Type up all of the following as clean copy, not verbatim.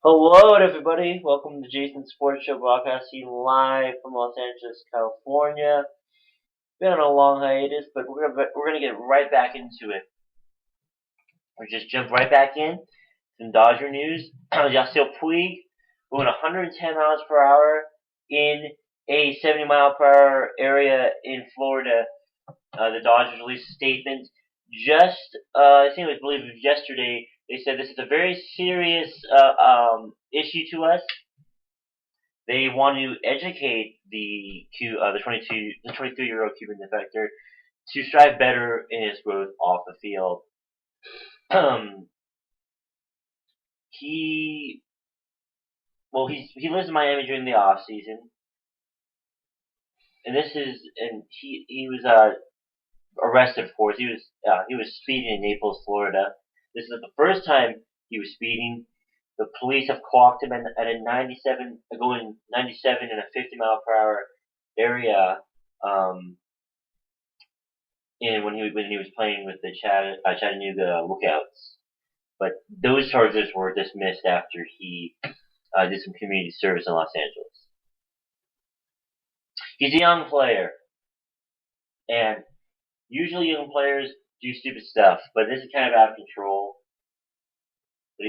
Hello, everybody. Welcome to Jason's Sports Show, broadcasting live from Los Angeles, California. Been on a long hiatus, but we're gonna get right back into it. We just jump right back in. Some Dodger news. Yasiel Puig going 110 miles per hour in a 70 mile per hour area in Florida. The Dodgers released a statement I think I believe it was yesterday. They said this is a very serious issue to us. They want to educate the 23-year-old Cuban defector to strive better in his growth off the field. he he lives in Miami during the off season, and he was arrested. Of course, he was speeding in Naples, Florida. This is the first time he was speeding. The police have clocked him at a 97, going 97 in a 50 mile per hour area. And when he was playing with the Chattanooga Lookouts, but those charges were dismissed after he did some community service in Los Angeles. He's a young player, and usually young players do stupid stuff, but this is kind of out of control. But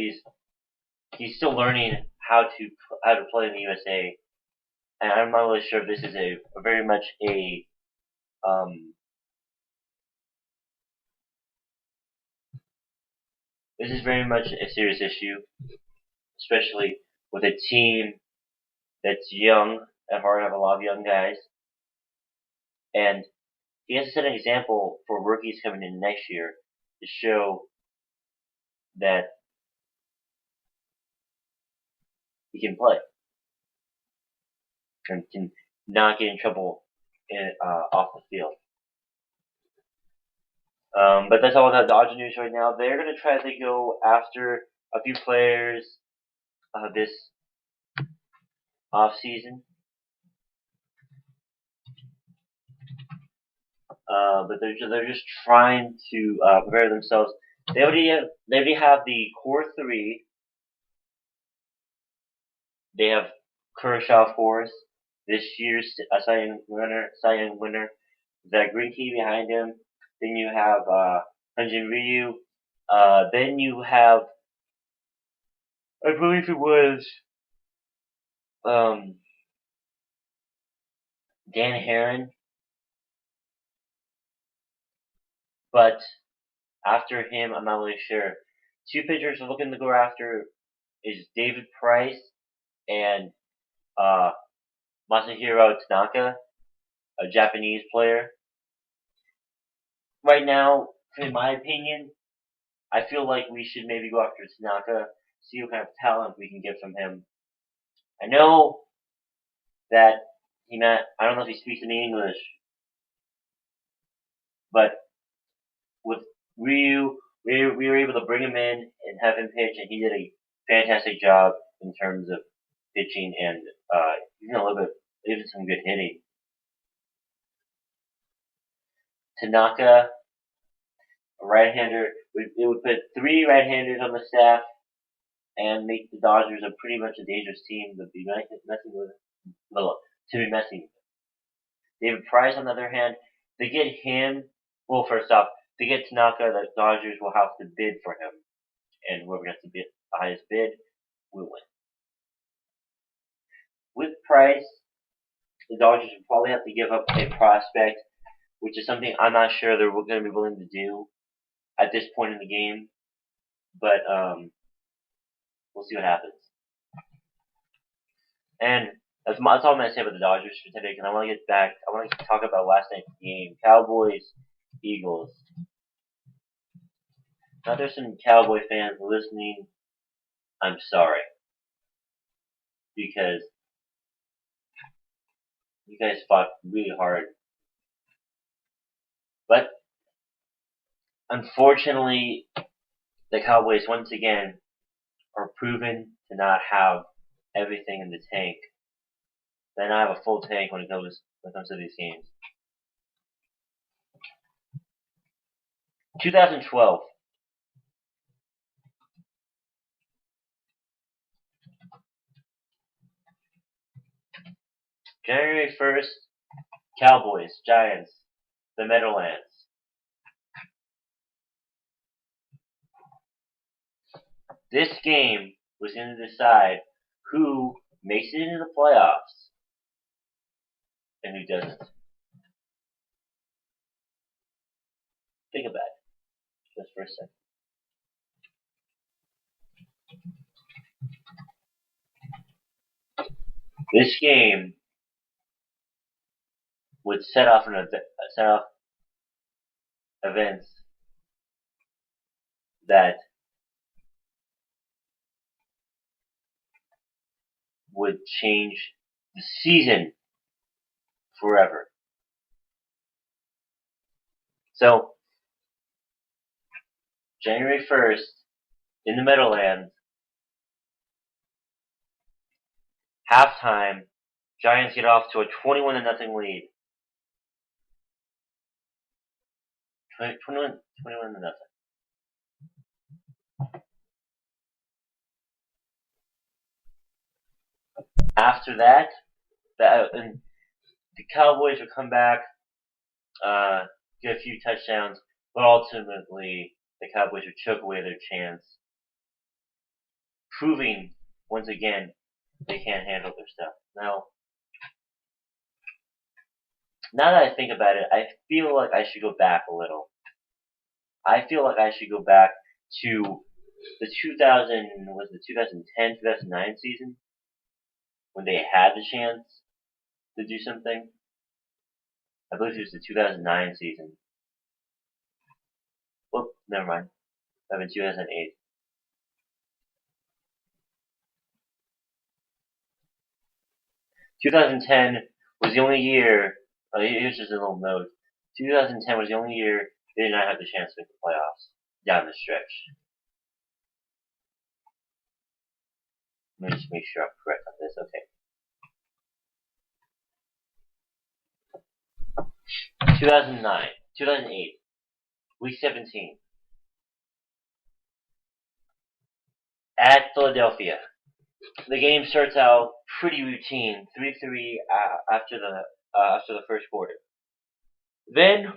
he's still learning how to play in the USA, and I'm not really sure if this is very much a this is very much a serious issue, especially with a team that's young. I've already have a lot of young guys, and he has to set an example for rookies coming in next year to show that he can play and can not get in trouble off the field. But that's all the Dodger news right now. They're going to try to go after a few players this off season. But they're just trying to prepare themselves. They already have the core three. They have Kershaw, of course, this year's Cy Young winner. Zach Greinke behind him. Then you have Hyun-Jin Ryu. Then you have, I believe it was Dan Herron. But after him, I'm not really sure. Two pitchers are looking to go after is David Price and Masahiro Tanaka, a Japanese player. Right now, in my opinion, I feel like we should maybe go after Tanaka, see what kind of talent we can get from him. I know that I don't know if he speaks any English, but with Ryu, we were able to bring him in and have him pitch, and he did a fantastic job in terms of pitching and even some good hitting. Tanaka, a right-hander, it would put three right-handers on the staff and make the Dodgers pretty much a dangerous team to be messing with. David Price, on the other hand, to get him, well, first off, to get Tanaka, the Dodgers will have to bid for him, and whoever gets the highest bid will win. With Price, the Dodgers will probably have to give up a prospect, which is something I'm not sure they're going to be willing to do at this point in the game, but we'll see what happens. And that's all I'm going to say about the Dodgers for today, because I want to talk about last night's game. Cowboys, Eagles. Now there's some Cowboy fans listening. I'm sorry. Because you guys fought really hard. But unfortunately, the Cowboys once again are proven to not have everything in the tank. They don't have a full tank when it comes to these games. 2012. January 1st, Cowboys, Giants, the Meadowlands. This game was going to decide who makes it into the playoffs and who doesn't. Think about it just for a second. This game would set off events that would change the season forever. So, January 1st, in the Meadowlands, halftime, Giants get off to a 21-0 lead. 21-0. After that, and the Cowboys would come back, get a few touchdowns, but ultimately the Cowboys would choke away their chance, proving once again they can't handle their stuff. Now that I think about it, I feel like I should go back a little. I feel like I should go back to the 2010, 2009 season when they had the chance to do something. I believe it was the 2009 season. Whoop, never mind. That was 2008. (2010) was the only year. Here's just a little note. 2010 was the only year they did not have the chance to make the playoffs down the stretch. Let me just make sure I'm correct on this. Okay. 2008, week 17, at Philadelphia. The game starts out pretty routine, 3-3 after the first quarter. Then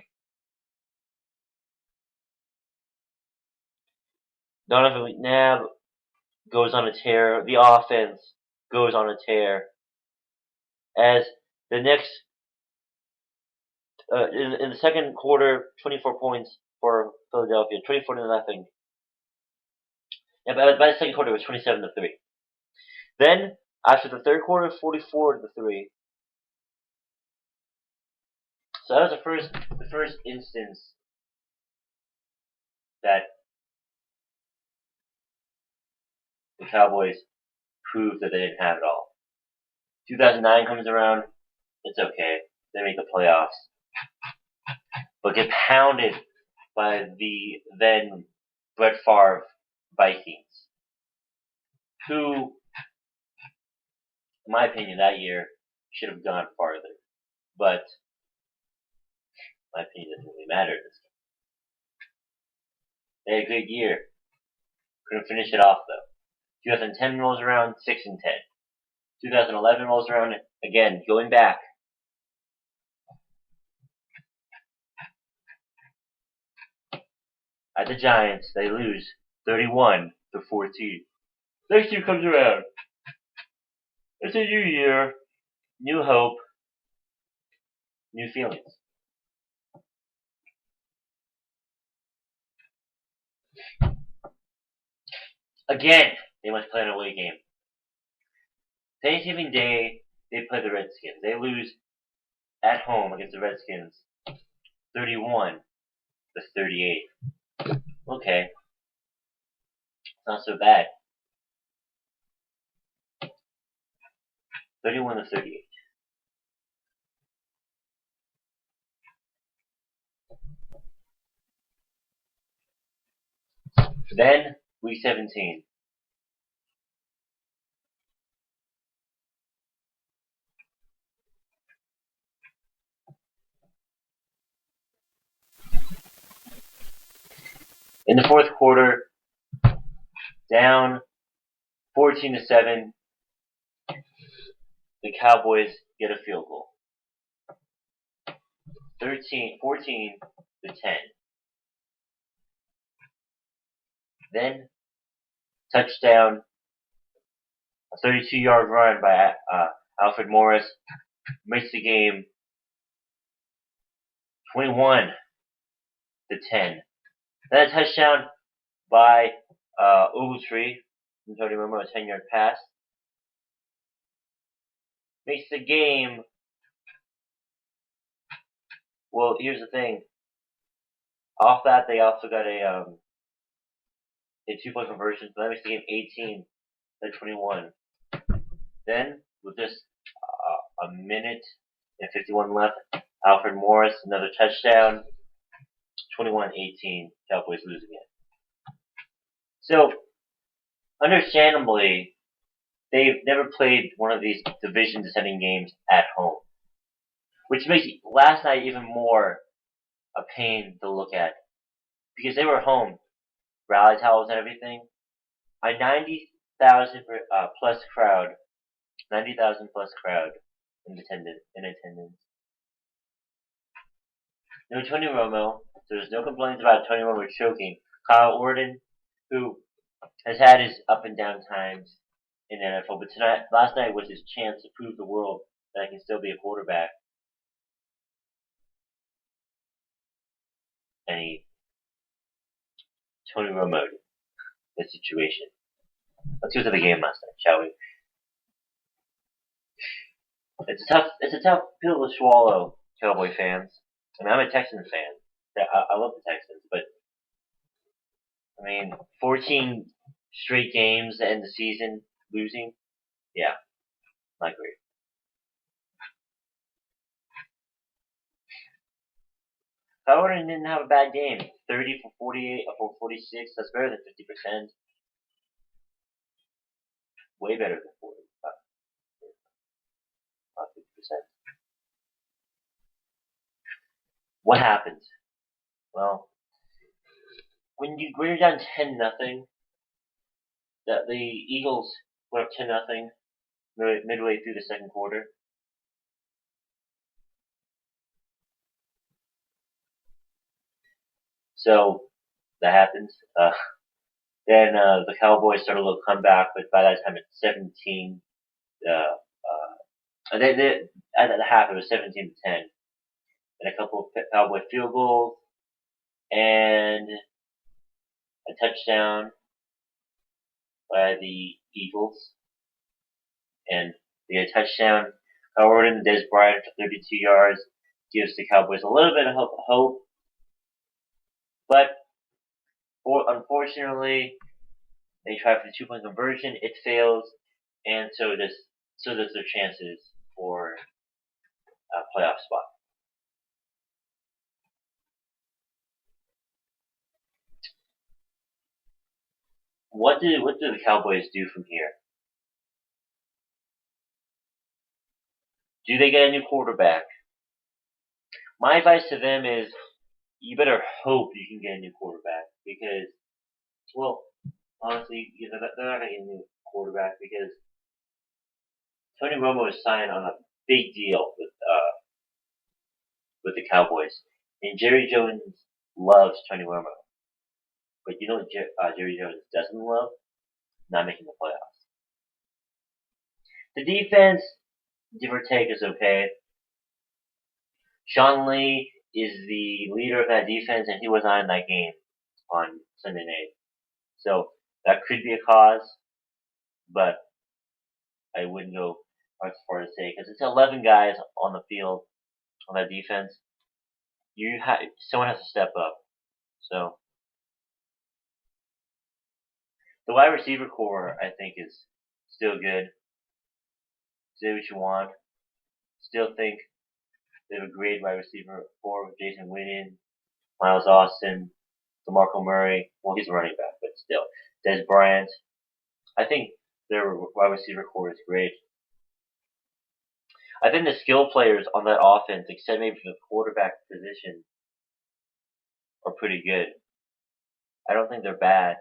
Donovan McNabb goes on a tear. The offense goes on a tear. As the next in the second quarter, 24 points for Philadelphia, 24-0. And by the second quarter, it was 27-3. Then after the third quarter, 44-3. So that was the first instance that the Cowboys proved that they didn't have it all. 2009 comes around, it's okay. They make the playoffs. But get pounded by the then Brett Favre Vikings, who, in my opinion, that year should have gone farther. But my opinion doesn't really matter this time. They had a good year. Couldn't finish it off though. 2010 rolls around, 6-10. 2011 rolls around, again, going back. At the Giants, they lose 31-14. Next year comes around. It's a new year, new hope, new feelings. Again, they must play an away game. Thanksgiving Day, they play the Redskins. They lose at home against the Redskins, 31-38. Okay, not so bad. 31-38. Then week 17. In the fourth quarter, down 14-7. the Cowboys get a field goal. 14 to 10. Then touchdown, a 32-yard run by Alfred Morris makes the game 21 to 10. Then a touchdown by Ogletree from Tony Romo, a 10-yard pass. Makes the game. Well, here's the thing. Off that, they also got a 2-point conversion, so that makes the game 18 to 21. Then, with just a minute and 51 left, Alfred Morris, another touchdown, 21-18, Cowboys losing it. So, understandably, they've never played one of these division-deciding games at home, which makes last night even more a pain to look at, because they were home, rally towels and everything, a 90,000 plus crowd, 90,000 plus crowd in attendance. No Tony Romo. There's no complaints about Tony Romo choking. Kyle Orton, who has had his up and down times in the NFL, but last night was his chance to prove the world that he can still be a quarterback. And he Tony Romo the situation. Let's go to the game last night, shall we? It's a tough pill to swallow, Cowboy fans. I mean, I'm a Texans fan. I love the Texans, but I mean, 14 straight games to end the season losing, yeah, not great. Howard didn't have a bad game. 30 for 48 for 46. That's better than 50%. Way better than 40. Not 50%. What happened? Well, when you're down 10-0, that the Eagles went up 10-0 midway through the second quarter. So that happens. Then the Cowboys started a little comeback, but by that time it's 17. At the half it was 17 to 10, and a couple of Cowboy field goals and a touchdown by the Eagles, and they had a touchdown. Howard and Des Bryant for 32 yards gives the Cowboys a little bit of hope, but unfortunately, they try for the 2-point conversion. It fails, and so does their chances for a playoff spot. What do the Cowboys do from here? Do they get a new quarterback? My advice to them is you better hope you can get a new quarterback, because, well, honestly, they're not going to get a new quarterback because Tony Romo is signed on a big deal with the Cowboys, and Jerry Jones loves Tony Romo. But you know what Jerry Jones doesn't love? Not making the playoffs. The defense, give or take, is okay. Sean Lee is the leader of that defense, and he was on that game on Sunday night. So that could be a cause, but I wouldn't go as far as to say, because it's 11 guys on the field on that defense. Someone has to step up. So the wide receiver core, I think, is still good. Say what you want. Still think they have a great wide receiver core with Jason Witten, Miles Austin, DeMarco Murray. Well, he's a running back, but still. Des Bryant. I think their wide receiver core is great. I think the skill players on that offense, except maybe for the quarterback position, are pretty good. I don't think they're bad.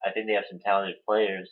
I think they have some talented players.